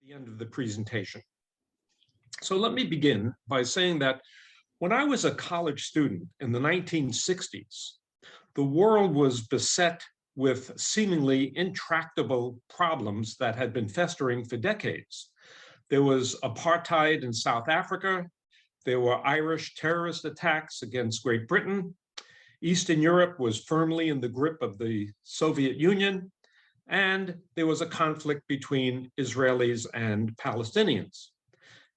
the end of the presentation. So let me begin by saying that when I was a college student in the 1960s, the world was beset with seemingly intractable problems that had been festering for decades. There was apartheid in South Africa. There were Irish terrorist attacks against Great Britain. Eastern Europe was firmly in the grip of the Soviet Union. And there was a conflict between Israelis and Palestinians.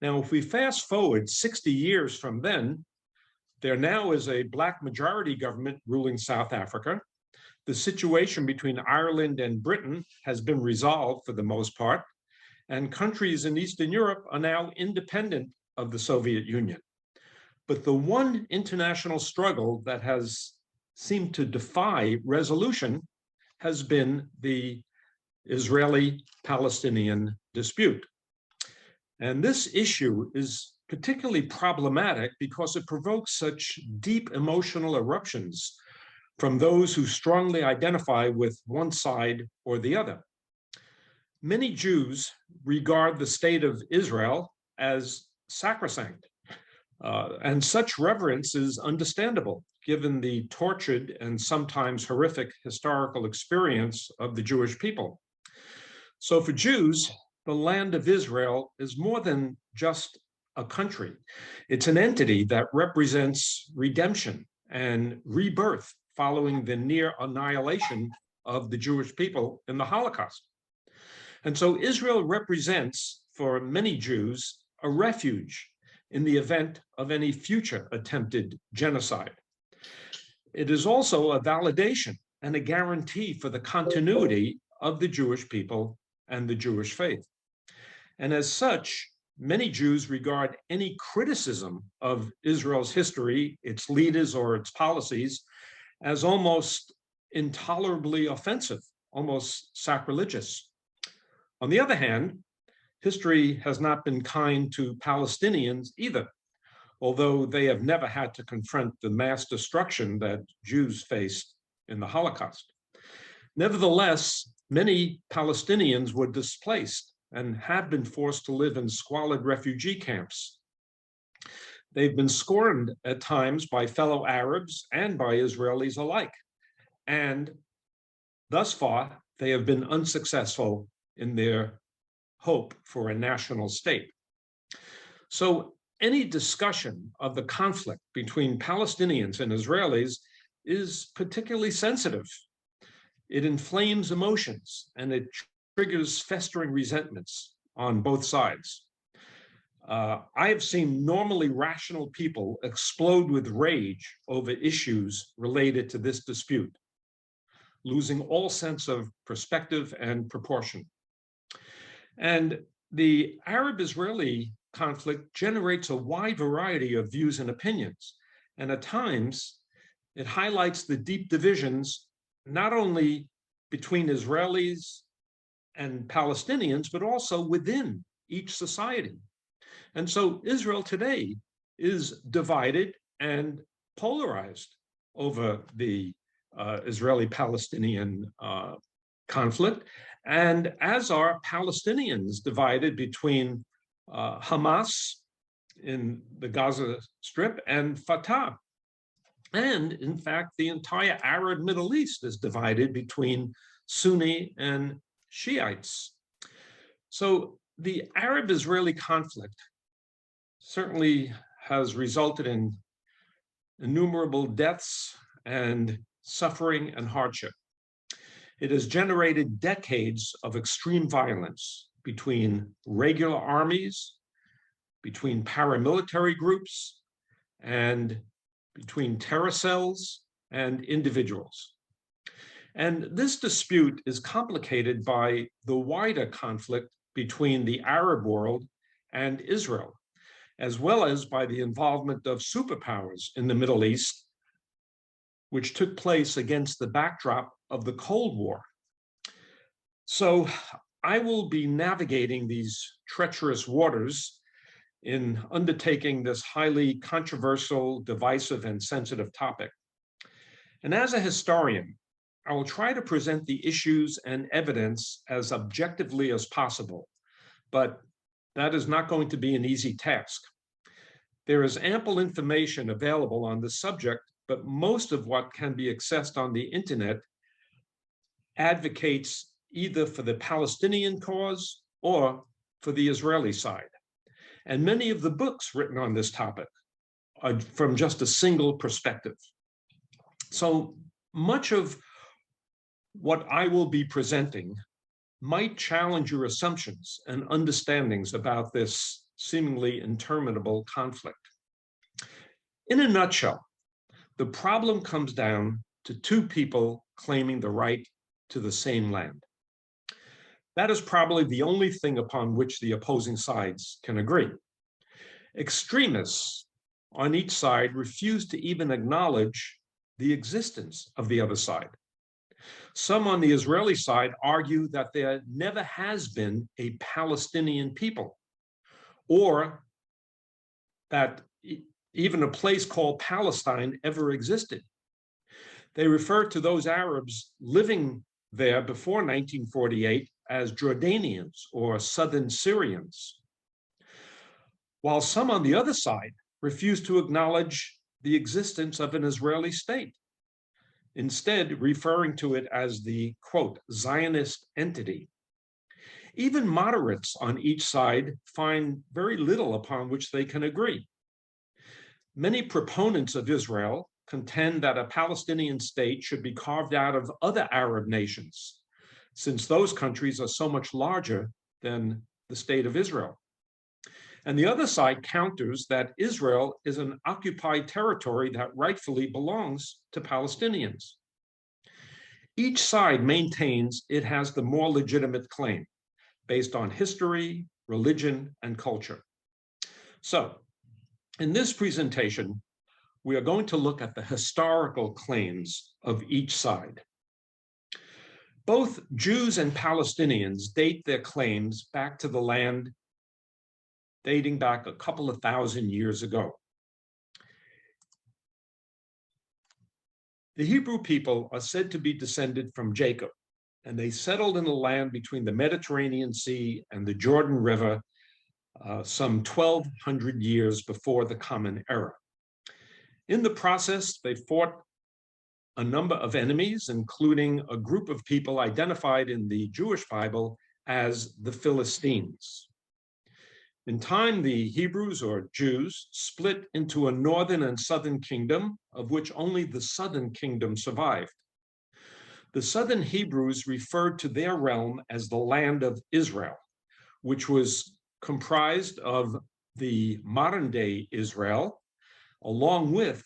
Now, if we fast forward 60 years from then, there now is a Black majority government ruling South Africa. The situation between Ireland and Britain has been resolved for the most part, and countries in Eastern Europe are now independent of the Soviet Union. But the one international struggle that has seemed to defy resolution has been the Israeli-Palestinian dispute. And this issue is particularly problematic because it provokes such deep emotional eruptions from those who strongly identify with one side or the other. Many Jews regard the state of Israel as sacrosanct, and such reverence is understandable given the tortured and sometimes horrific historical experience of the Jewish people. So for Jews, the land of Israel is more than just a country. It's an entity that represents redemption and rebirth following the near annihilation of the Jewish people in the Holocaust. And so Israel represents, for many Jews, a refuge in the event of any future attempted genocide. It is also a validation and a guarantee for the continuity of the Jewish people and the Jewish faith. And as such, many Jews regard any criticism of Israel's history, its leaders, or its policies as almost intolerably offensive, almost sacrilegious. On the other hand, history has not been kind to Palestinians either, although they have never had to confront the mass destruction that Jews faced in the Holocaust. Nevertheless, many Palestinians were displaced and have been forced to live in squalid refugee camps. They've been scorned at times by fellow Arabs and by Israelis alike. And thus far, they have been unsuccessful in their hope for a national state. So any discussion of the conflict between Palestinians and Israelis is particularly sensitive. It inflames emotions and it triggers festering resentments on both sides. I have seen normally rational people explode with rage over issues related to this dispute, losing all sense of perspective and proportion. And the Arab-Israeli conflict generates a wide variety of views and opinions. And at times, it highlights the deep divisions, not only between Israelis and Palestinians, but also within each society. And so Israel today is divided and polarized over the Israeli-Palestinian conflict, and as are Palestinians divided between Hamas in the Gaza Strip and Fatah. And in fact, the entire Arab Middle East is divided between Sunni and Shiites. So the Arab-Israeli conflict certainly has resulted in innumerable deaths and suffering and hardship. It has generated decades of extreme violence between regular armies, between paramilitary groups, and between terror cells and individuals. And this dispute is complicated by the wider conflict between the Arab world and Israel, as well as by the involvement of superpowers in the Middle East, which took place against the backdrop of the Cold War. So I will be navigating these treacherous waters in undertaking this highly controversial, divisive, and sensitive topic. And as a historian, I will try to present the issues and evidence as objectively as possible, but that is not going to be an easy task. There is ample information available on this subject, but most of what can be accessed on the internet advocates either for the Palestinian cause or for the Israeli side. And many of the books written on this topic are from just a single perspective. So much of what I will be presenting might challenge your assumptions and understandings about this seemingly interminable conflict. In a nutshell, the problem comes down to two people claiming the right to the same land. That is probably the only thing upon which the opposing sides can agree. Extremists on each side refuse to even acknowledge the existence of the other side. Some on the Israeli side argue that there never has been a Palestinian people, or that even a place called Palestine ever existed. They refer to those Arabs living there before 1948 as Jordanians or Southern Syrians, while some on the other side refuse to acknowledge the existence of an Israeli state, instead referring to it as the, quote, Zionist entity. Even moderates on each side find very little upon which they can agree. Many proponents of Israel contend that a Palestinian state should be carved out of other Arab nations, since those countries are so much larger than the state of Israel. And the other side counters that Israel is an occupied territory that rightfully belongs to Palestinians. Each side maintains it has the more legitimate claim based on history, religion, and culture. So, in this presentation, we are going to look at the historical claims of each side. Both Jews and Palestinians date their claims back to the land dating back a couple of thousand years ago. The Hebrew people are said to be descended from Jacob, and they settled in the land between the Mediterranean Sea and the Jordan River some 1,200 years before the Common Era. In the process, they fought a number of enemies, including a group of people identified in the Jewish Bible as the Philistines. In time, the Hebrews or Jews split into a northern and southern kingdom, of which only the southern kingdom survived. The southern Hebrews referred to their realm as the land of Israel, which was comprised of the modern-day Israel, along with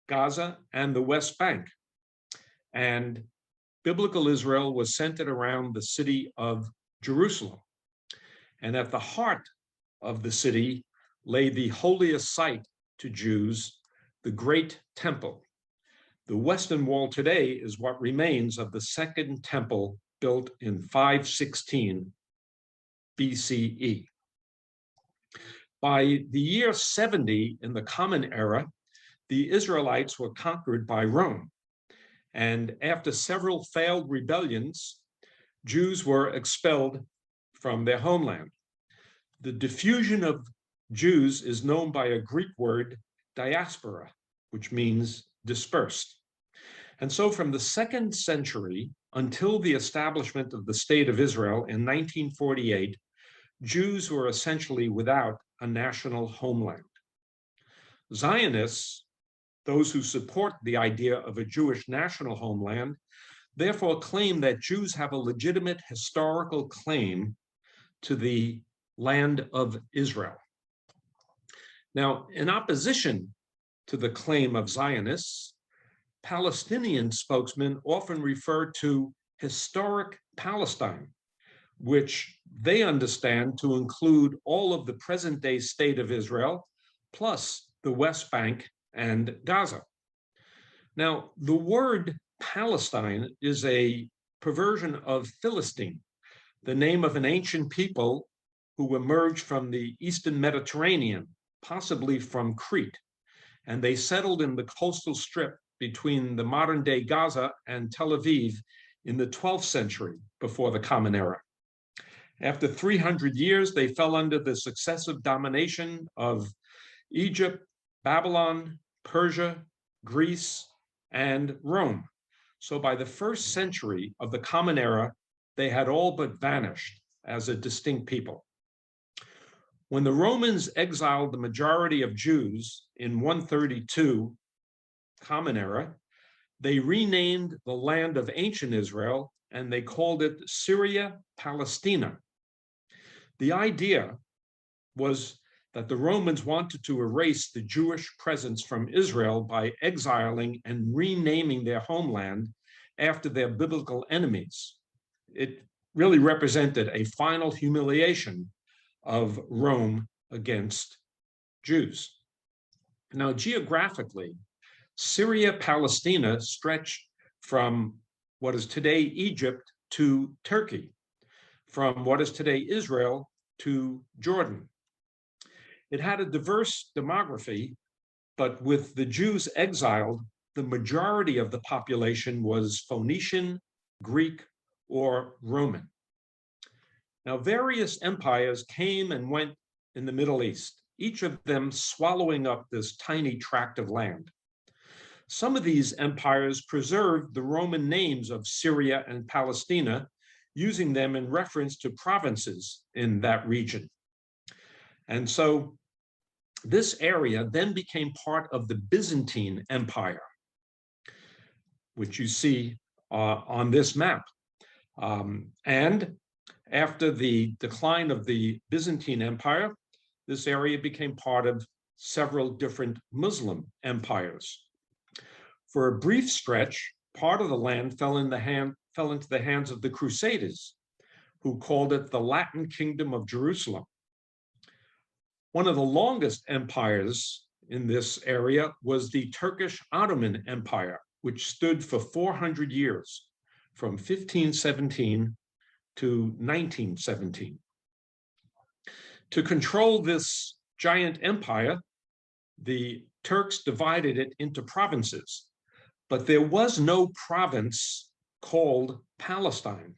Gaza and the West Bank. And biblical Israel was centered around the city of Jerusalem. And at the heart of the city lay the holiest site to Jews, the Great Temple. The Western Wall today is what remains of the Second Temple built in 516 BCE. By the year 70 in the Common Era, the Israelites were conquered by Rome. And after several failed rebellions, Jews were expelled from their homeland. The diffusion of Jews is known by a Greek word, diaspora, which means dispersed. And so from the 2nd century until the establishment of the State of Israel in 1948, Jews were essentially without a national homeland. Zionists, those who support the idea of a Jewish national homeland, therefore claim that Jews have a legitimate historical claim to the land of Israel. Now, in opposition to the claim of Zionists, Palestinian spokesmen often refer to historic Palestine, which they understand to include all of the present-day state of Israel, plus the West Bank and Gaza. Now, the word Palestine is a perversion of Philistine, the name of an ancient people who emerged from the Eastern Mediterranean, possibly from Crete, and they settled in the coastal strip between the modern-day Gaza and Tel Aviv in the 12th century before the Common Era. After 300 years, they fell under the successive domination of Egypt, Babylon, Persia, Greece, and Rome. So by the first century of the Common Era, they had all but vanished as a distinct people. When the Romans exiled the majority of Jews in 132 Common Era, they renamed the land of ancient Israel and they called it Syria Palestina. The idea was that the Romans wanted to erase the Jewish presence from Israel by exiling and renaming their homeland after their biblical enemies. It really represented a final humiliation of Rome against Jews. Now, geographically, Syria Palestina stretched from what is today Egypt to Turkey, from what is today Israel to Jordan. It had a diverse demography, but with the Jews exiled, the majority of the population was Phoenician, Greek, or Roman. Now, various empires came and went in the Middle East, each of them swallowing up this tiny tract of land. Some of these empires preserved the Roman names of Syria and Palestina, using them in reference to provinces in that region. And so this area then became part of the Byzantine Empire, which you see on this map. And after the decline of the Byzantine Empire, this area became part of several different Muslim empires. For a brief stretch, part of the land fell into the hands of the Crusaders, who called it the Latin Kingdom of Jerusalem. One of the longest empires in this area was the Turkish Ottoman Empire, which stood for 400 years, from 1517 to 1917. To control this giant empire, the Turks divided it into provinces, but there was no province called Palestine.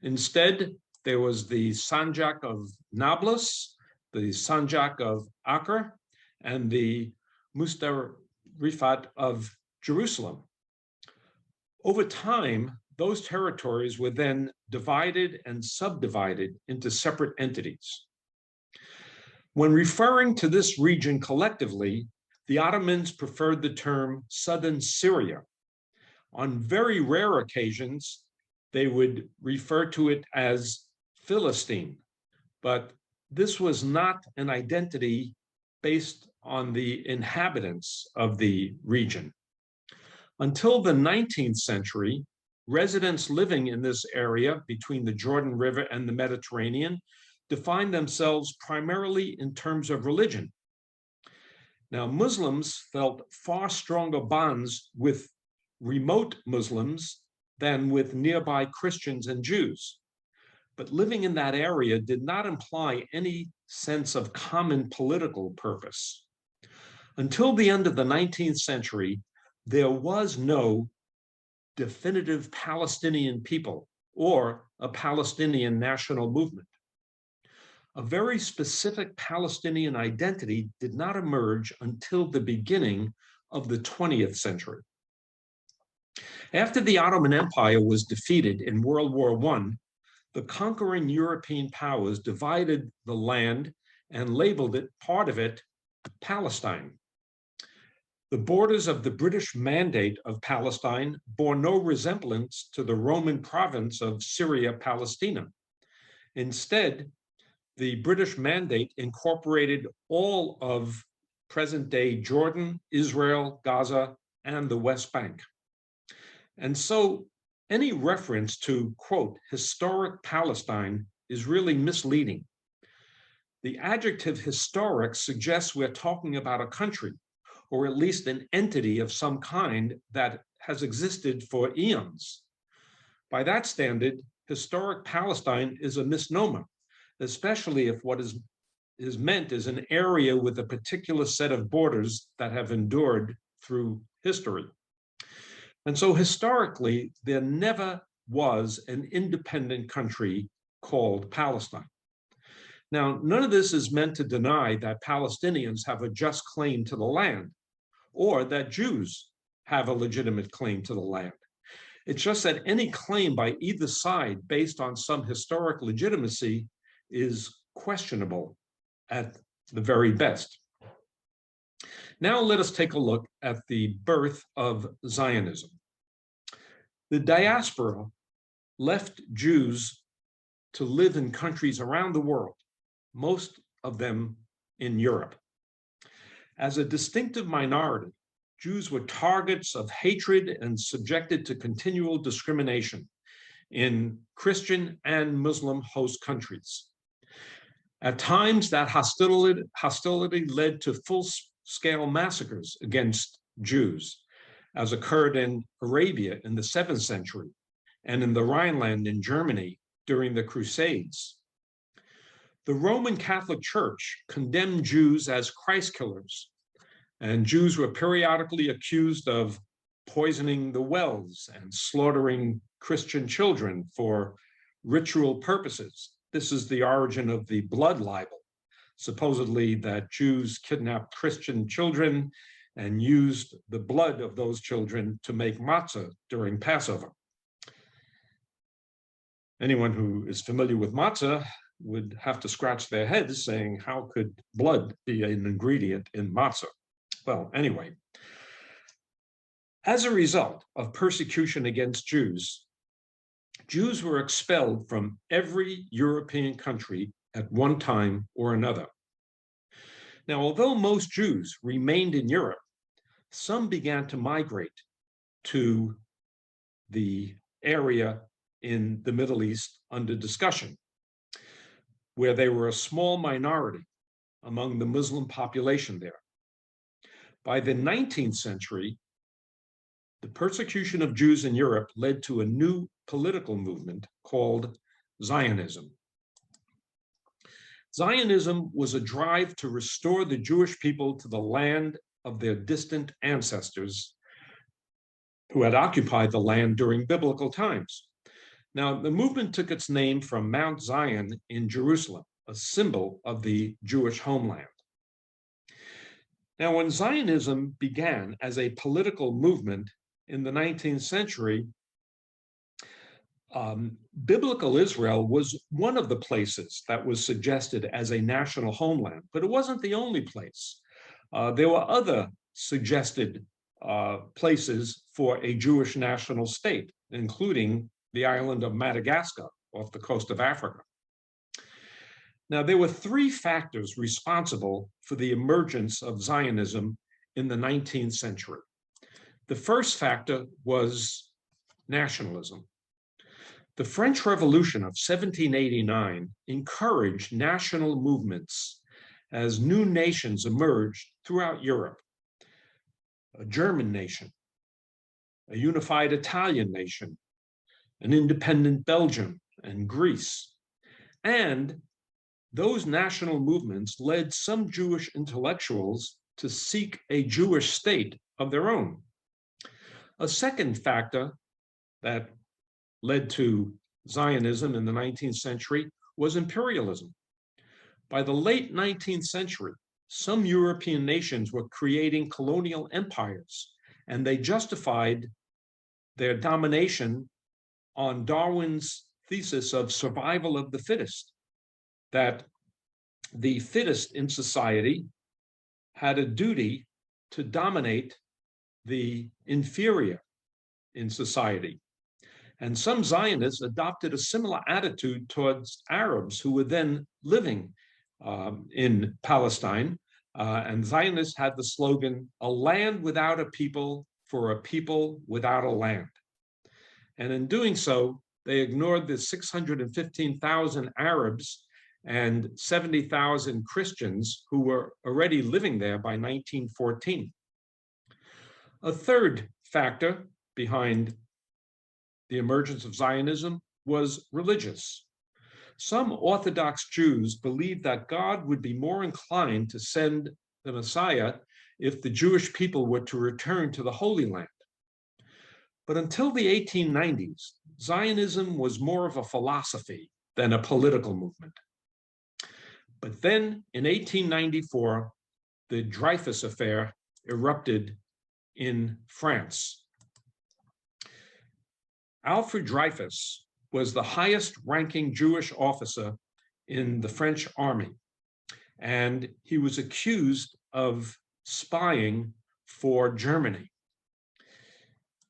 Instead, there was the Sanjak of Nablus, the Sanjak of Acre, and the Mustarifat of Jerusalem. Over time, those territories were then divided and subdivided into separate entities. When referring to this region collectively, the Ottomans preferred the term Southern Syria. On very rare occasions, they would refer to it as Philistine, but this was not an identity based on the inhabitants of the region. Until the 19th century, residents living in this area between the Jordan River and the Mediterranean defined themselves primarily in terms of religion. Now, Muslims felt far stronger bonds with remote Muslims than with nearby Christians and Jews. But living in that area did not imply any sense of common political purpose. Until the end of the 19th century, there was no definitive Palestinian people or a Palestinian national movement. A very specific Palestinian identity did not emerge until the beginning of the 20th century. After the Ottoman Empire was defeated in World War I, the conquering European powers divided the land and labeled it, part of it, Palestine. The borders of the British Mandate of Palestine bore no resemblance to the Roman province of Syria Palestina. Instead, the British Mandate incorporated all of present-day Jordan, Israel, Gaza, and the West Bank. And so any reference to, quote, historic Palestine is really misleading. The adjective historic suggests we're talking about a country, or at least an entity of some kind that has existed for eons. By that standard, historic Palestine is a misnomer, especially if what is meant is an area with a particular set of borders that have endured through history. And so historically, there never was an independent country called Palestine. Now, none of this is meant to deny that Palestinians have a just claim to the land, or that Jews have a legitimate claim to the land. It's just that any claim by either side based on some historic legitimacy is questionable at the very best. Now let us take a look at the birth of Zionism. The diaspora left Jews to live in countries around the world, most of them in Europe. As a distinctive minority, Jews were targets of hatred and subjected to continual discrimination in Christian and Muslim host countries. At times, that hostility led to full-scale massacres against Jews, as occurred in Arabia in the 7th century and in the Rhineland in Germany during the Crusades. The Roman Catholic Church condemned Jews as Christ killers, and Jews were periodically accused of poisoning the wells and slaughtering Christian children for ritual purposes. This is the origin of the blood libel, supposedly that Jews kidnapped Christian children and used the blood of those children to make matzah during Passover. Anyone who is familiar with matzah would have to scratch their heads saying, how could blood be an ingredient in matzah? Well, anyway, as a result of persecution against Jews, Jews were expelled from every European country at one time or another. Now, although most Jews remained in Europe, some began to migrate to the area in the Middle East under discussion, where they were a small minority among the Muslim population there. By the 19th century, the persecution of Jews in Europe led to a new political movement called Zionism. Zionism was a drive to restore the Jewish people to the land of their distant ancestors who had occupied the land during biblical times. Now, the movement took its name from Mount Zion in Jerusalem, a symbol of the Jewish homeland. Now, when Zionism began as a political movement in the 19th century, biblical Israel was one of the places that was suggested as a national homeland, but it wasn't the only place. There were other suggested places for a Jewish national state, including the island of Madagascar off the coast of Africa. Now, there were three factors responsible for the emergence of Zionism in the 19th century. The first factor was nationalism. The French Revolution of 1789 encouraged national movements as new nations emerged throughout Europe. A German nation, a unified Italian nation, an independent Belgium and Greece. And those national movements led some Jewish intellectuals to seek a Jewish state of their own. A second factor that led to Zionism in the 19th century was imperialism. By the late 19th century, some European nations were creating colonial empires, and they justified their domination on Darwin's thesis of survival of the fittest, that the fittest in society had a duty to dominate the inferior in society. And some Zionists adopted a similar attitude towards Arabs who were then living in Palestine. And Zionists had the slogan, "A land without a people for a people without a land." And in doing so, they ignored the 615,000 Arabs and 70,000 Christians who were already living there by 1914. A third factor behind the emergence of Zionism was religious. Some Orthodox Jews believed that God would be more inclined to send the Messiah if the Jewish people were to return to the Holy Land. But until the 1890s, Zionism was more of a philosophy than a political movement. But then in 1894, the Dreyfus Affair erupted in France. Alfred Dreyfus was the highest ranking Jewish officer in the French army, and he was accused of spying for Germany.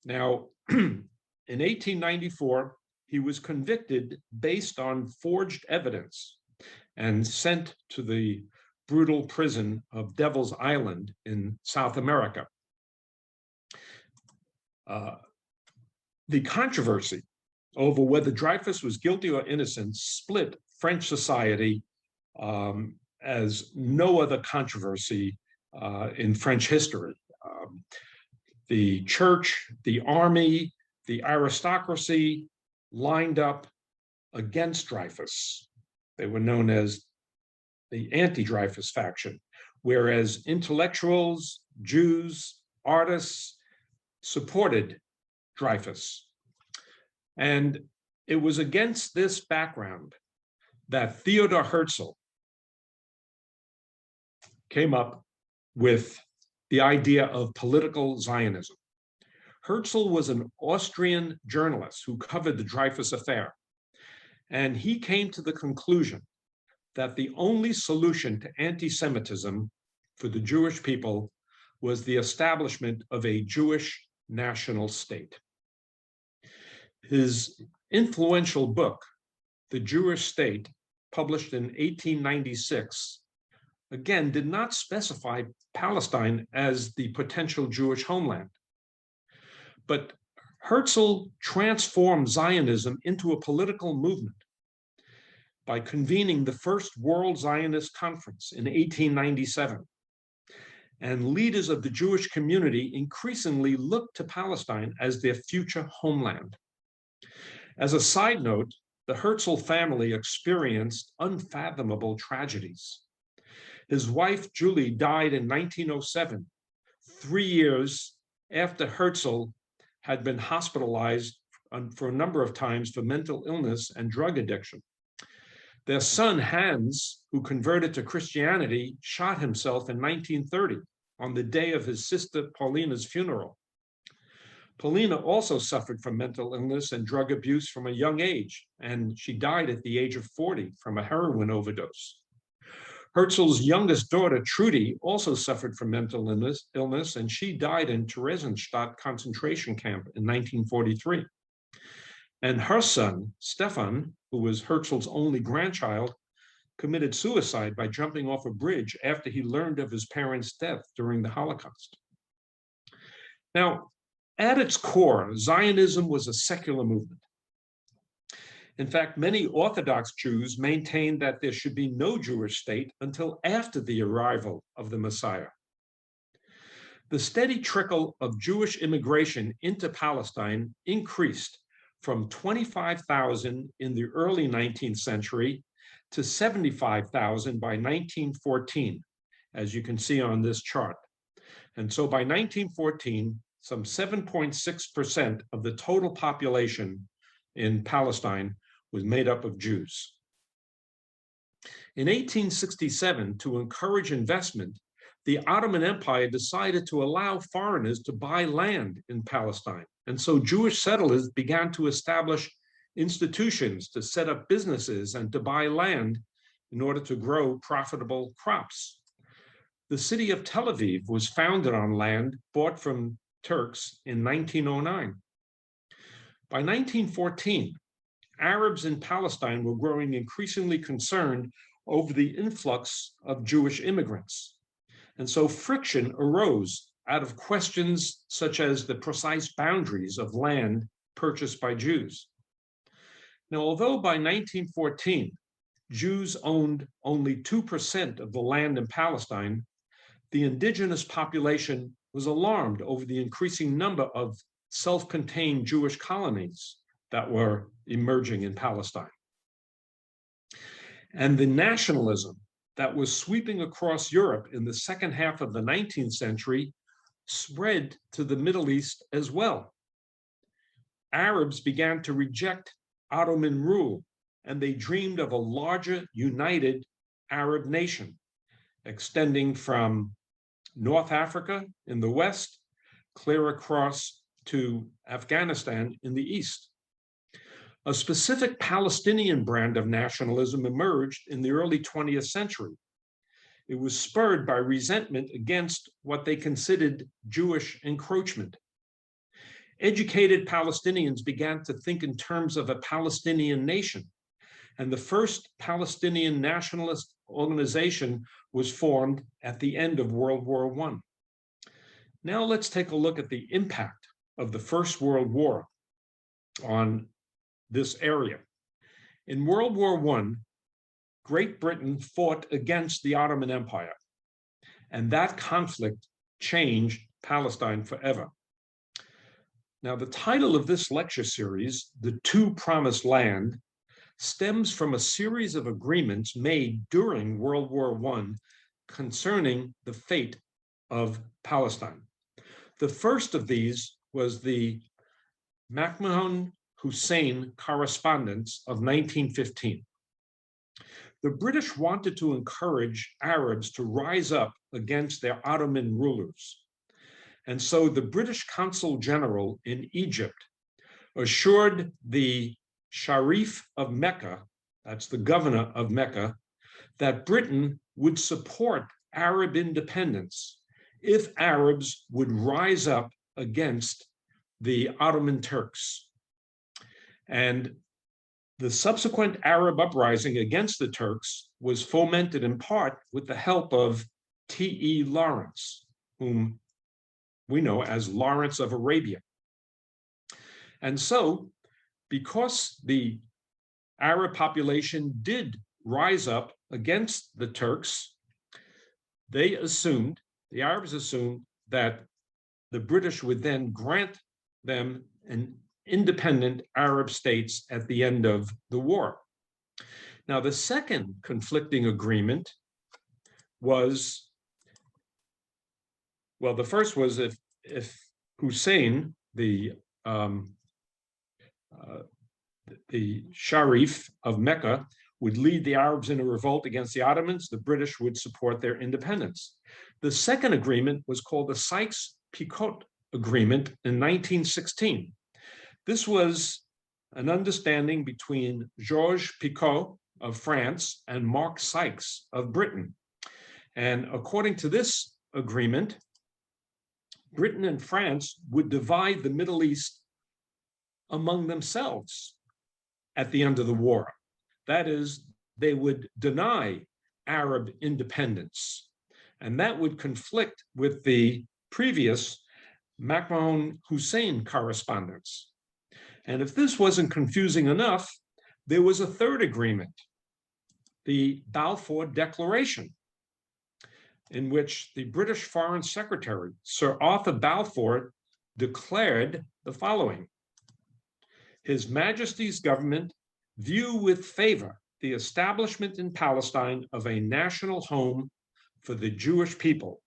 Now, in 1894, he was convicted based on forged evidence and sent to the brutal prison of Devil's Island in South America. The controversy over whether Dreyfus was guilty or innocent split French society as no other controversy in French history. The church, the army, the aristocracy lined up against Dreyfus. They were known as the anti-Dreyfus faction, whereas intellectuals, Jews, artists supported Dreyfus. And it was against this background that Theodor Herzl came up with the idea of political Zionism. Herzl was an Austrian journalist who covered the Dreyfus Affair, and he came to the conclusion that the only solution to anti-Semitism for the Jewish people was the establishment of a Jewish national state. His influential book, The Jewish State, published in 1896, again, did not specify Palestine as the potential Jewish homeland. But Herzl transformed Zionism into a political movement by convening the first World Zionist Conference in 1897. And leaders of the Jewish community increasingly looked to Palestine as their future homeland. As a side note, the Herzl family experienced unfathomable tragedies. His wife, Julie, died in 1907, 3 years after Herzl had been hospitalized for a number of times for mental illness and drug addiction. Their son, Hans, who converted to Christianity, shot himself in 1930 on the day of his sister Paulina's funeral. Paulina also suffered from mental illness and drug abuse from a young age, and she died at the age of 40 from a heroin overdose. Herzl's youngest daughter, Trudy, also suffered from mental illness, and she died in Theresienstadt concentration camp in 1943. And her son, Stefan, who was Herzl's only grandchild, committed suicide by jumping off a bridge after he learned of his parents' death during the Holocaust. Now, at its core, Zionism was a secular movement. In fact, many Orthodox Jews maintained that there should be no Jewish state until after the arrival of the Messiah. The steady trickle of Jewish immigration into Palestine increased from 25,000 in the early 19th century to 75,000 by 1914, as you can see on this chart. And so by 1914, some 7.6% of the total population in Palestine was made up of Jews. In 1867, to encourage investment, the Ottoman Empire decided to allow foreigners to buy land in Palestine. And so Jewish settlers began to establish institutions to set up businesses and to buy land in order to grow profitable crops. The city of Tel Aviv was founded on land bought from Turks in 1909. By 1914, Arabs in Palestine were growing increasingly concerned over the influx of Jewish immigrants. And so friction arose out of questions such as the precise boundaries of land purchased by Jews. Now, although by 1914, Jews owned only 2% of the land in Palestine, the indigenous population was alarmed over the increasing number of self-contained Jewish colonies that were emerging in Palestine. And the nationalism that was sweeping across Europe in the second half of the 19th century spread to the Middle East as well. Arabs began to reject Ottoman rule and they dreamed of a larger, united Arab nation, extending from North Africa in the west, clear across to Afghanistan in the east. A specific Palestinian brand of nationalism emerged in the early 20th century. It was spurred by resentment against what they considered Jewish encroachment. Educated Palestinians began to think in terms of a Palestinian nation, and the first Palestinian nationalist organization was formed at the end of World War I. Now let's take a look at the impact of the First World War on this area. In World War I, Great Britain fought against the Ottoman Empire, and that conflict changed Palestine forever. Now, the title of this lecture series, The Two Promised Land, stems from a series of agreements made during World War I concerning the fate of Palestine. The first of these was the Mohammed Amin Correspondence of 1915. The British wanted to encourage Arabs to rise up against their Ottoman rulers. And so the British Consul General in Egypt assured the Sharif of Mecca, that's the governor of Mecca, that Britain would support Arab independence if Arabs would rise up against the Ottoman Turks. And the subsequent Arab uprising against the Turks was fomented in part with the help of T.E. Lawrence, whom we know as Lawrence of Arabia. And so, because the Arab population did rise up against the Turks, the Arabs assumed that the British would then grant them an independent Arab states at the end of the war. Now, the second conflicting agreement was, well, the first was if Hussein, the Sharif of Mecca, would lead the Arabs in a revolt against the Ottomans, the British would support their independence. The second agreement was called the Sykes-Picot Agreement in 1916. This was an understanding between Georges Picot of France and Mark Sykes of Britain. And according to this agreement, Britain and France would divide the Middle East among themselves at the end of the war. That is, they would deny Arab independence. And that would conflict with the previous Mohammed-Hussein correspondence. And if this wasn't confusing enough, there was a third agreement, the Balfour Declaration, in which the British Foreign Secretary, Sir Arthur Balfour, declared the following: His Majesty's government view with favor the establishment in Palestine of a national home for the Jewish people,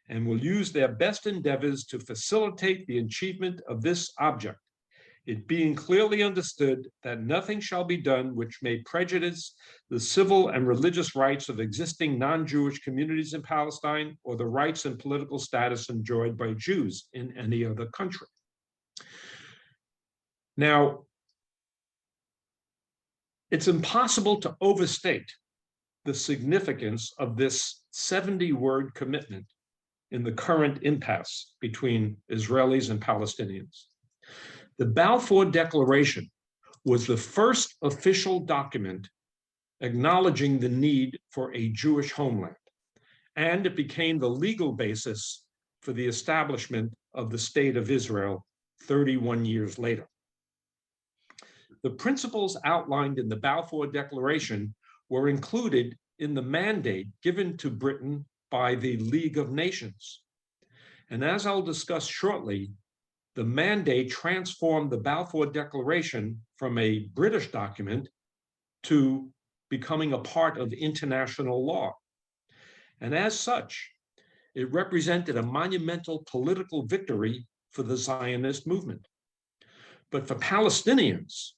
and will use their best endeavors to facilitate the achievement of this object, it being clearly understood that nothing shall be done which may prejudice the civil and religious rights of existing non-Jewish communities in Palestine or the rights and political status enjoyed by Jews in any other country. Now, it's impossible to overstate the significance of this 70-word commitment in the current impasse between Israelis and Palestinians. The Balfour Declaration was the first official document acknowledging the need for a Jewish homeland, and it became the legal basis for the establishment of the State of Israel 31 years later. The principles outlined in the Balfour Declaration were included in the mandate given to Britain by the League of Nations. And as I'll discuss shortly, the mandate transformed the Balfour Declaration from a British document to becoming a part of international law. And as such, it represented a monumental political victory for the Zionist movement. But for Palestinians,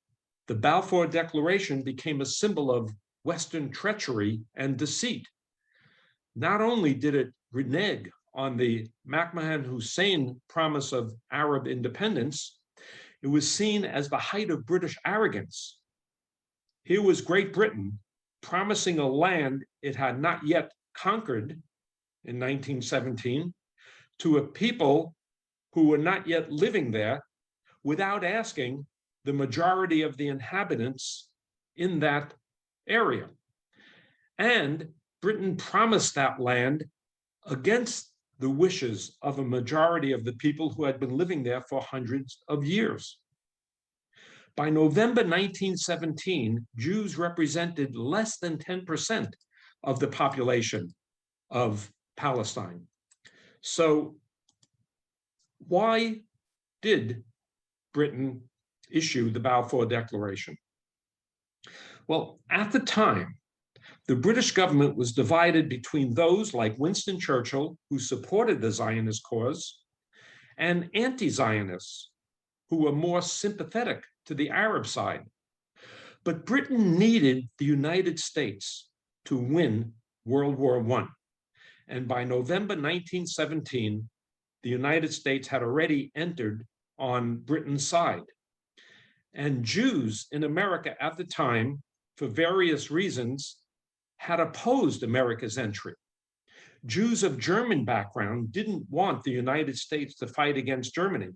the Balfour Declaration became a symbol of Western treachery and deceit. Not only did it renege on the Mohammed Hussein promise of Arab independence, it was seen as the height of British arrogance. Here was Great Britain promising a land it had not yet conquered in 1917 to a people who were not yet living there, without asking the majority of the inhabitants in that area. And Britain promised that land against the wishes of a majority of the people who had been living there for hundreds of years. By November 1917, Jews represented less than 10% of the population of Palestine. So why did Britain issue the Balfour Declaration? Well, at the time, the British government was divided between those like Winston Churchill, who supported the Zionist cause, and anti-Zionists, who were more sympathetic to the Arab side. But Britain needed the United States to win World War I. And by November 1917, the United States had already entered on Britain's side. And Jews in America at the time, for various reasons, had opposed America's entry. Jews of German background didn't want the United States to fight against Germany.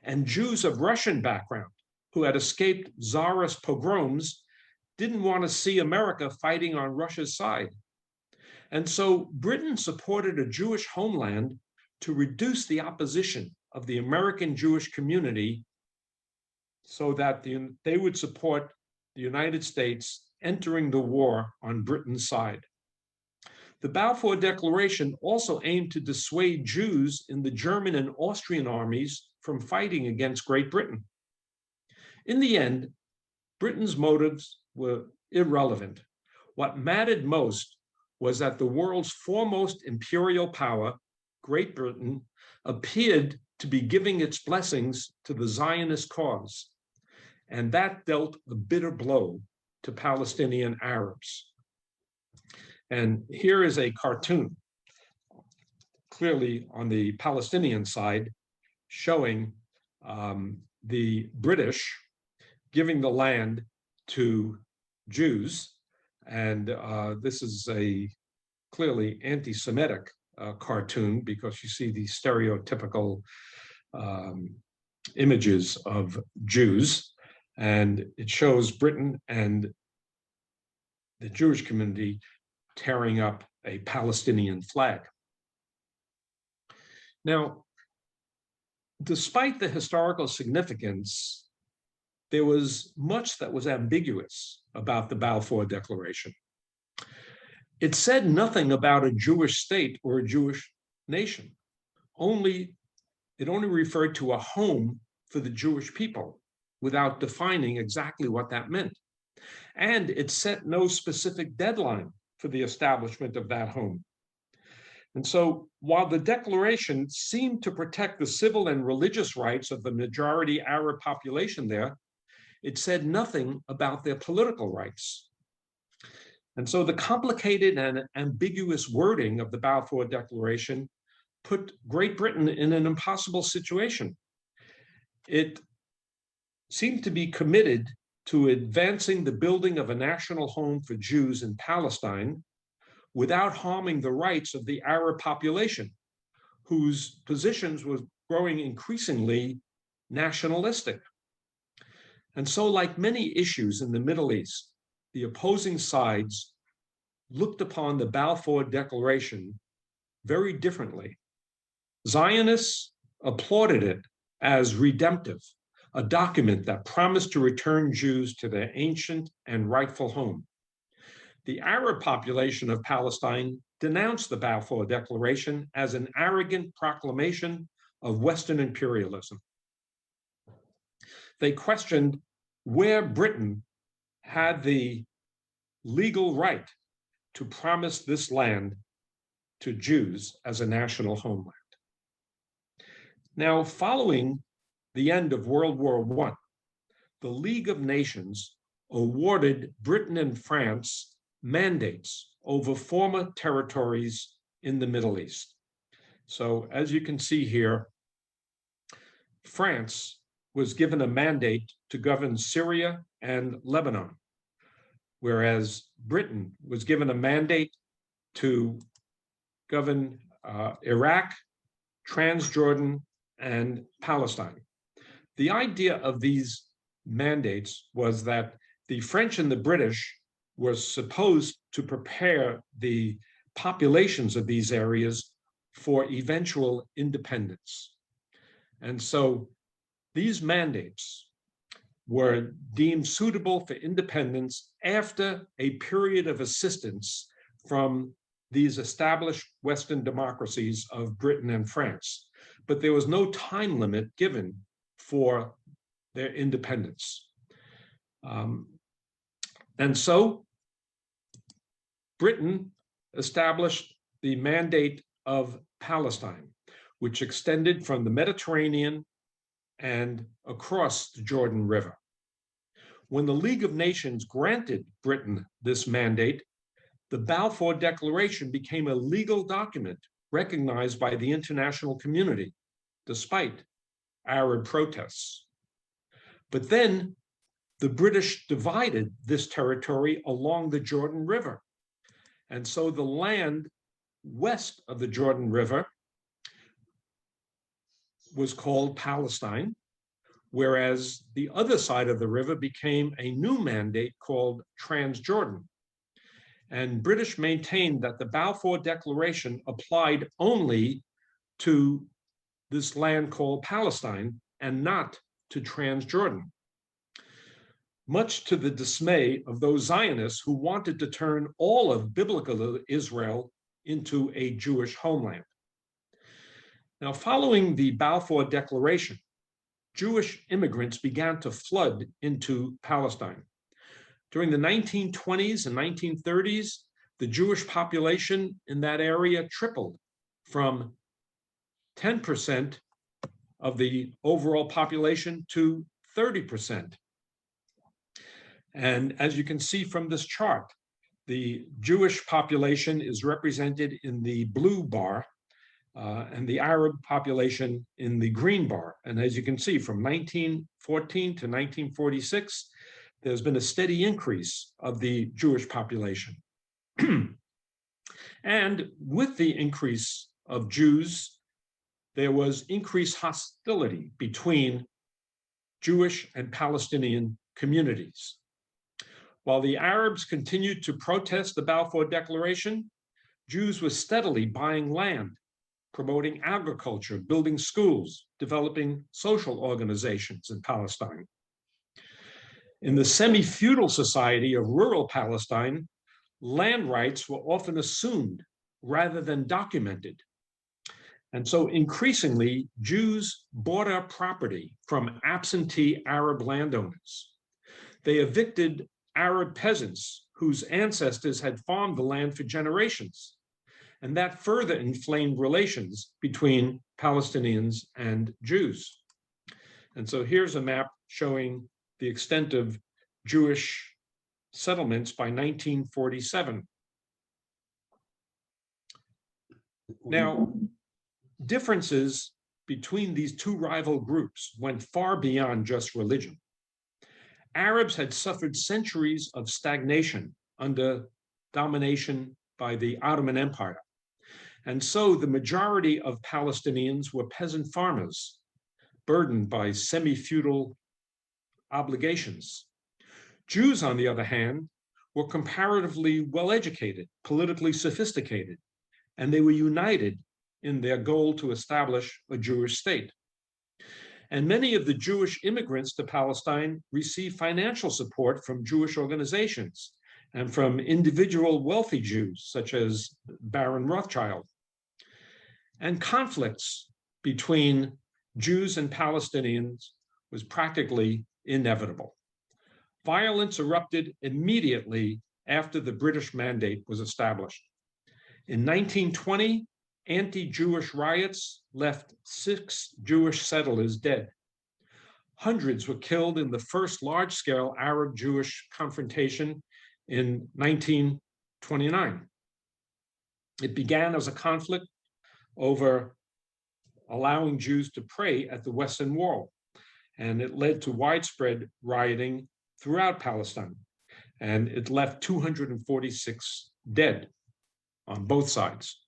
And Jews of Russian background, who had escaped Tsarist pogroms, didn't want to see America fighting on Russia's side. And so Britain supported a Jewish homeland to reduce the opposition of the American Jewish community so that they would support the United States entering the war on Britain's side. The Balfour Declaration also aimed to dissuade Jews in the German and Austrian armies from fighting against Great Britain. In the end, Britain's motives were irrelevant. What mattered most was that the world's foremost imperial power, Great Britain, appeared to be giving its blessings to the Zionist cause. And that dealt a bitter blow to Palestinian Arabs. And here is a cartoon, clearly on the Palestinian side, showing the British giving the land to Jews. And this is a clearly anti-Semitic cartoon, because you see these stereotypical images of Jews. And it shows Britain and the Jewish community tearing up a Palestinian flag. Now, despite the historical significance, there was much that was ambiguous about the Balfour Declaration. It said nothing about a Jewish state or a Jewish nation. It only referred to a home for the Jewish people, without defining exactly what that meant. And it set no specific deadline for the establishment of that home. And so while the declaration seemed to protect the civil and religious rights of the majority Arab population there, it said nothing about their political rights. And so the complicated and ambiguous wording of the Balfour Declaration put Great Britain in an impossible situation. It seemed to be committed to advancing the building of a national home for Jews in Palestine without harming the rights of the Arab population, whose positions were growing increasingly nationalistic. And so, like many issues in the Middle East, the opposing sides looked upon the Balfour Declaration very differently. Zionists applauded it as redemptive, a document that promised to return Jews to their ancient and rightful home. The Arab population of Palestine denounced the Balfour Declaration as an arrogant proclamation of Western imperialism. They questioned where Britain had the legal right to promise this land to Jews as a national homeland. Now, following the end of World War I, the League of Nations awarded Britain and France mandates over former territories in the Middle East. So as you can see here, France was given a mandate to govern Syria and Lebanon, whereas Britain was given a mandate to govern Iraq, Transjordan, and Palestine. The idea of these mandates was that the French and the British were supposed to prepare the populations of these areas for eventual independence. And so these mandates were deemed suitable for independence after a period of assistance from these established Western democracies of Britain and France. But there was no time limit given for their independence. And so Britain established the Mandate of Palestine, which extended from the Mediterranean and across the Jordan River. When the League of Nations granted Britain this mandate, the Balfour Declaration became a legal document recognized by the international community, despite Arab protests. But then the British divided this territory along the Jordan River. And so the land west of the Jordan River was called Palestine, whereas the other side of the river became a new mandate called Transjordan. And British maintained that the Balfour Declaration applied only to this land called Palestine and not to Transjordan, much to the dismay of those Zionists who wanted to turn all of biblical Israel into a Jewish homeland. Now, following the Balfour Declaration, Jewish immigrants began to flood into Palestine. During the 1920s and 1930s, the Jewish population in that area tripled from 10% of the overall population to 30%. And as you can see from this chart, the Jewish population is represented in the blue bar, and the Arab population in the green bar. And as you can see, from 1914 to 1946, there's been a steady increase of the Jewish population. And with the increase of Jews, there was increased hostility between Jewish and Palestinian communities. While the Arabs continued to protest the Balfour Declaration, Jews were steadily buying land, promoting agriculture, building schools, developing social organizations in Palestine. In the semi-feudal society of rural Palestine, land rights were often assumed rather than documented. And so increasingly, Jews bought up property from absentee Arab landowners. They evicted Arab peasants whose ancestors had farmed the land for generations. And that further inflamed relations between Palestinians and Jews. And so here's a map showing the extent of Jewish settlements by 1947. Now, differences between these two rival groups went far beyond just religion. Arabs had suffered centuries of stagnation under domination by the Ottoman Empire. And so the majority of Palestinians were peasant farmers, burdened by semi-feudal obligations. Jews, on the other hand, were comparatively well-educated, politically sophisticated, and they were united in their goal to establish a Jewish state. And many of the Jewish immigrants to Palestine received financial support from Jewish organizations and from individual wealthy Jews, such as Baron Rothschild. And conflicts between Jews and Palestinians was practically inevitable. Violence erupted immediately after the British Mandate was established. In 1920, anti-Jewish riots left 6 Jewish settlers dead. Hundreds were killed in the first large-scale Arab-Jewish confrontation in 1929. It began as a conflict over allowing Jews to pray at the Western Wall, and it led to widespread rioting throughout Palestine, and it left 246 dead on both sides.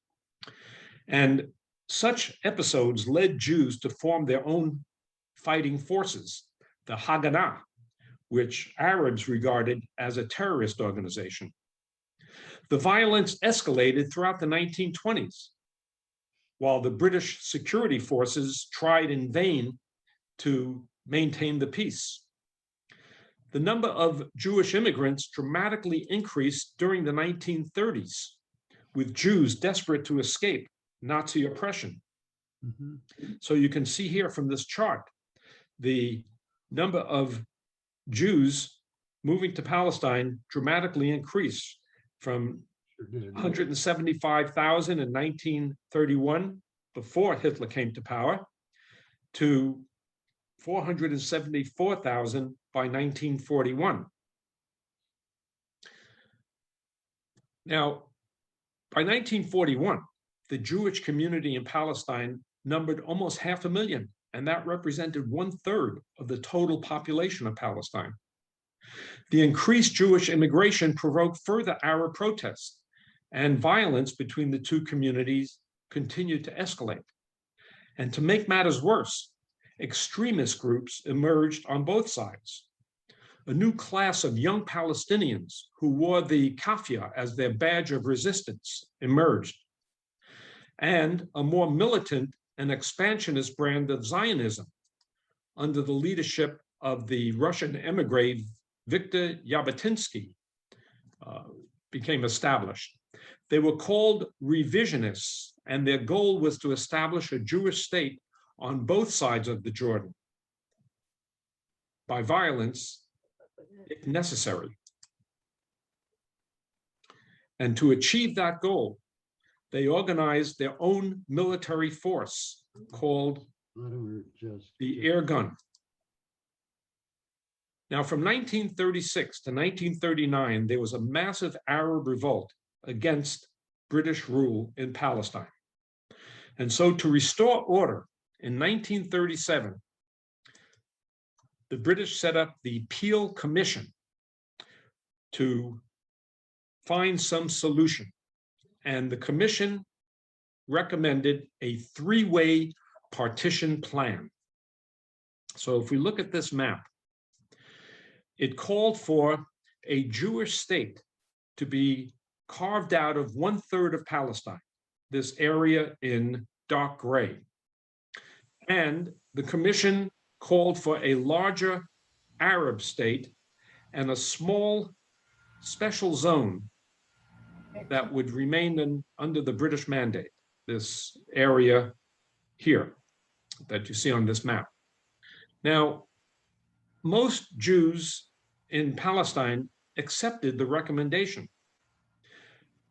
And such episodes led Jews to form their own fighting forces, the Haganah, which Arabs regarded as a terrorist organization. The violence escalated throughout the 1920s, while the British security forces tried in vain to maintain the peace. The number of Jewish immigrants dramatically increased during the 1930s, with Jews desperate to escape Nazi oppression. So you can see here from this chart, the number of Jews moving to Palestine dramatically increased from 175,000 in 1931, before Hitler came to power, to 474,000 by 1941. Now, by 1941, the Jewish community in Palestine numbered almost 500,000, and that represented 1/3 of the total population of Palestine. The increased Jewish immigration provoked further Arab protests, and violence between the two communities continued to escalate. And to make matters worse, extremist groups emerged on both sides. A new class of young Palestinians who wore the kafia as their badge of resistance emerged, and a more militant and expansionist brand of Zionism under the leadership of the Russian emigre Viktor Jabotinsky became established. They were called revisionists, and their goal was to establish a Jewish state on both sides of the Jordan by violence, if necessary. And to achieve that goal, they organized their own military force called the Air Gun. Now, from 1936 to 1939, there was a massive Arab revolt against British rule in Palestine. And so to restore order, in 1937, the British set up the Peel Commission to find some solution. And the commission recommended a three-way partition plan. So if we look at this map, it called for a Jewish state to be carved out of 1/3 of Palestine, this area in dark gray. And the commission called for a larger Arab state and a small special zone that would remain under the British mandate, this area here that you see on this map. Now, most Jews in Palestine accepted the recommendation,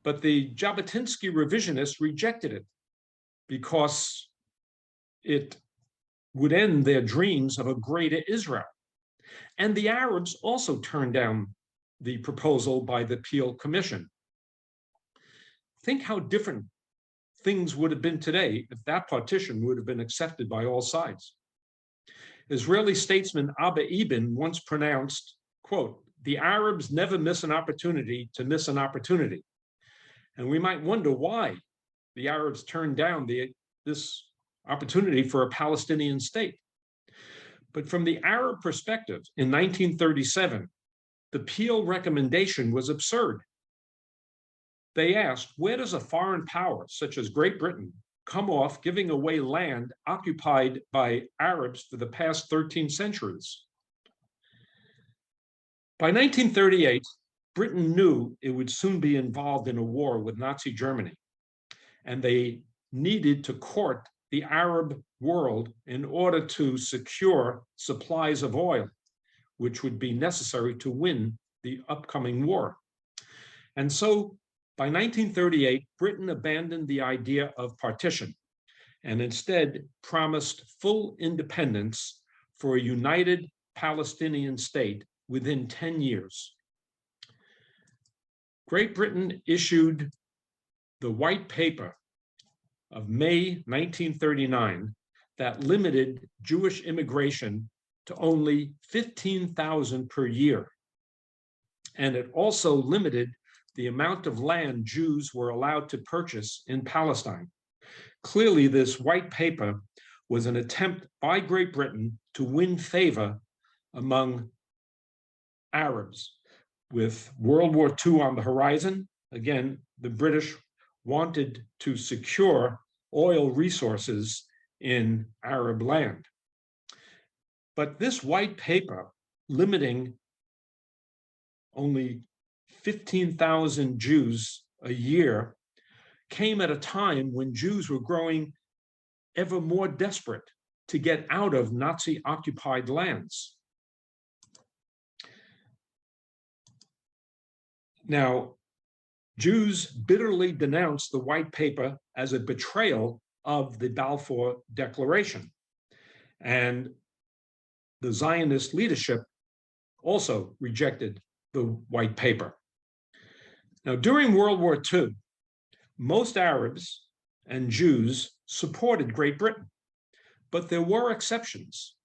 but the Jabotinsky revisionists rejected it because it would end their dreams of a greater Israel. And the Arabs also turned down the proposal by the Peel Commission. Think how different things would have been today if that partition would have been accepted by all sides. Israeli statesman Abba Eban once pronounced, quote, "The Arabs never miss an opportunity to miss an opportunity." And we might wonder why the Arabs turned down this opportunity for a Palestinian state. But from the Arab perspective, in 1937, the Peel recommendation was absurd. They asked, where does a foreign power, such as Great Britain, come off giving away land occupied by Arabs for the past 13 centuries? By 1938, Britain knew it would soon be involved in a war with Nazi Germany, and they needed to court the Arab world in order to secure supplies of oil, which would be necessary to win the upcoming war. And so by 1938, Britain abandoned the idea of partition and instead promised full independence for a united Palestinian state within 10 years. Great Britain issued the White Paper of May 1939 that limited Jewish immigration to only 15,000 per year. And it also limited the amount of land Jews were allowed to purchase in Palestine. Clearly, this White Paper was an attempt by Great Britain to win favor among Arabs. With World War II on the horizon, again, the British wanted to secure oil resources in Arab land. But this White Paper, limiting only 15,000 Jews a year, came at a time when Jews were growing ever more desperate to get out of Nazi-occupied lands. Now, Jews bitterly denounced the White Paper as a betrayal of the Balfour Declaration. And the Zionist leadership also rejected the White Paper. Now, during World War II, most Arabs and Jews supported Great Britain, but there were exceptions.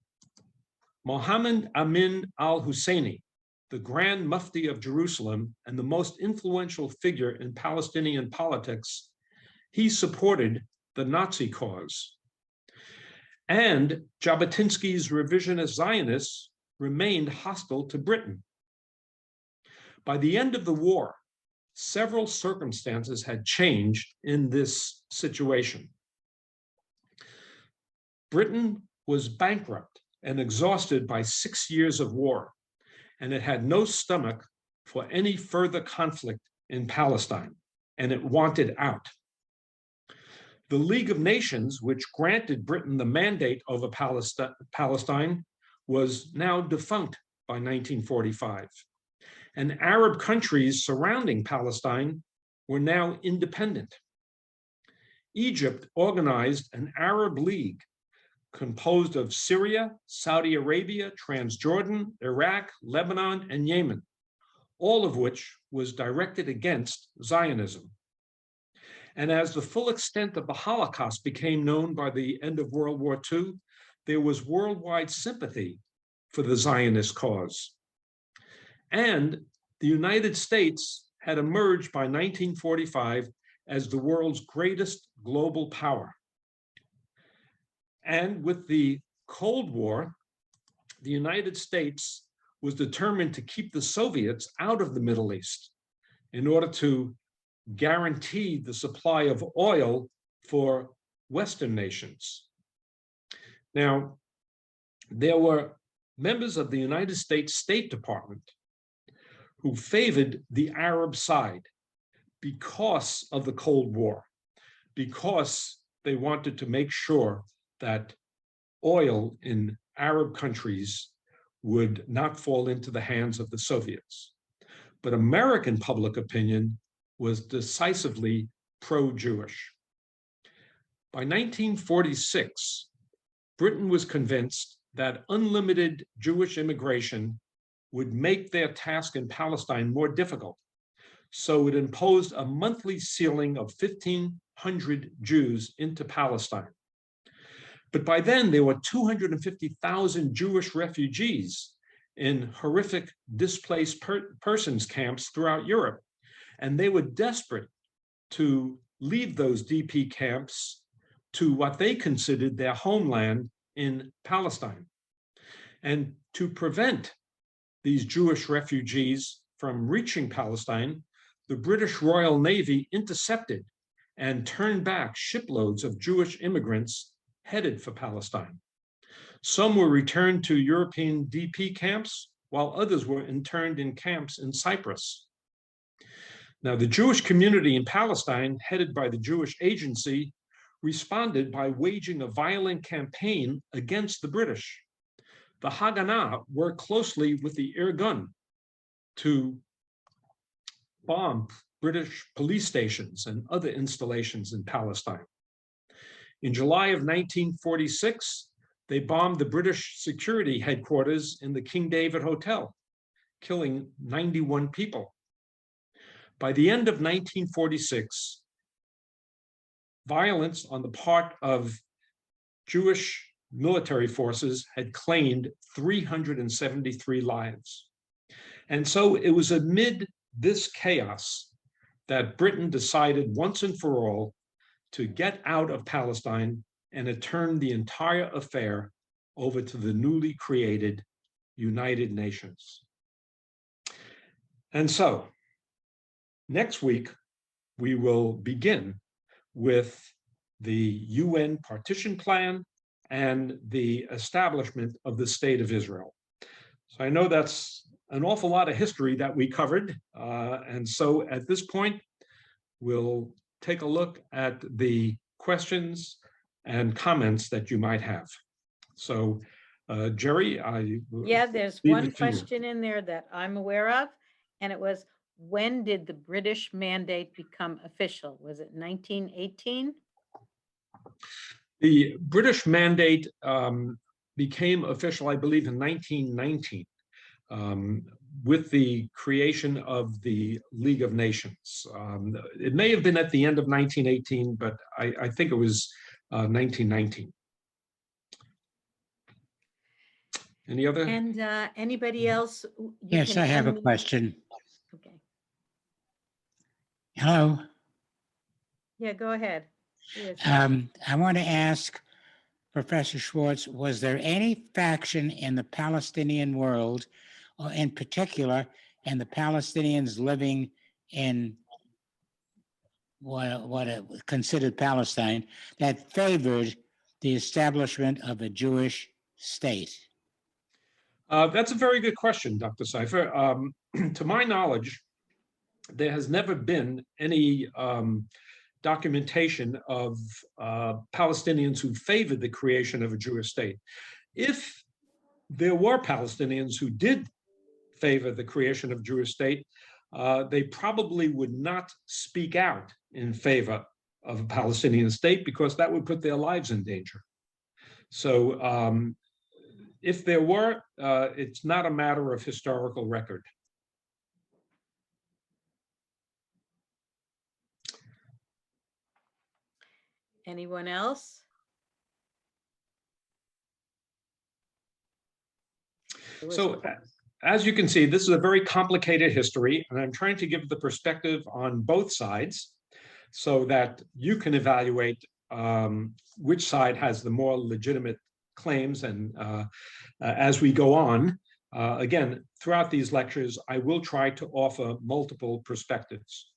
Mohammed Amin el-Husseini, the Grand Mufti of Jerusalem and the most influential figure in Palestinian politics, he supported the Nazi cause. And Jabotinsky's revisionist Zionists remained hostile to Britain. By the end of the war, several circumstances had changed in this situation. Britain was bankrupt and exhausted by 6 years of war, and it had no stomach for any further conflict in Palestine, and it wanted out. The League of Nations, which granted Britain the mandate over Palestine, was now defunct by 1945. And Arab countries surrounding Palestine were now independent. Egypt organized an Arab League composed of Syria, Saudi Arabia, Transjordan, Iraq, Lebanon, and Yemen, all of which was directed against Zionism. And as the full extent of the Holocaust became known by the end of World War II, there was worldwide sympathy for the Zionist cause. And the United States had emerged by 1945 as the world's greatest global power. And with the Cold War, the United States was determined to keep the Soviets out of the Middle East in order to guarantee the supply of oil for Western nations. Now, there were members of the United States State Department who favored the Arab side because of the Cold War, because they wanted to make sure that oil in Arab countries would not fall into the hands of the Soviets. But American public opinion was decisively pro-Jewish. By 1946, Britain was convinced that unlimited Jewish immigration would make their task in Palestine more difficult. So it imposed a monthly ceiling of 1,500 Jews into Palestine. But by then, there were 250,000 Jewish refugees in horrific displaced persons camps throughout Europe. And they were desperate to leave those DP camps to what they considered their homeland in Palestine. And to prevent these Jewish refugees from reaching Palestine, the British Royal Navy intercepted and turned back shiploads of Jewish immigrants headed for Palestine. Some were returned to European DP camps, while others were interned in camps in Cyprus. Now, the Jewish community in Palestine, headed by the Jewish Agency, responded by waging a violent campaign against the British. The Haganah worked closely with the Irgun to bomb British police stations and other installations in Palestine. In July of 1946, they bombed the British security headquarters in the King David Hotel, killing 91 people. By the end of 1946, violence on the part of Jewish military forces had claimed 373 lives. And so it was amid this chaos that Britain decided once and for all to get out of Palestine and to turn the entire affair over to the newly created United Nations. And so next week, we will begin with the UN partition plan and the establishment of the State of Israel. So I know that's an awful lot of history that we covered. And so at this point, we'll take a look at the questions and comments that you might have. So Jerry, there's one question in there that I'm aware of, and it was, when did the British mandate become official? Was it 1918? The British mandate became official, I believe, in 1919, with the creation of the League of Nations. It may have been at the end of 1918, but I think it was 1919. Any other? And anybody else? Yes, I have a question. Okay. Hello. Yeah, go ahead. Yes. I want to ask Professor Schwartz, was there any faction in the Palestinian world, or in particular, in the Palestinians living in what considered Palestine, that favored the establishment of a Jewish state? That's a very good question, Dr. Seifer. To my knowledge, there has never been any documentation of Palestinians who favored the creation of a Jewish state. If there were Palestinians who did favor the creation of a Jewish state, they probably would not speak out in favor of a Palestinian state because that would put their lives in danger. So if there were, it's not a matter of historical record. Anyone else? So as you can see, this is a very complicated history, and I'm trying to give the perspective on both sides so that you can evaluate which side has the more legitimate claims. And as we go on, again, throughout these lectures, I will try to offer multiple perspectives.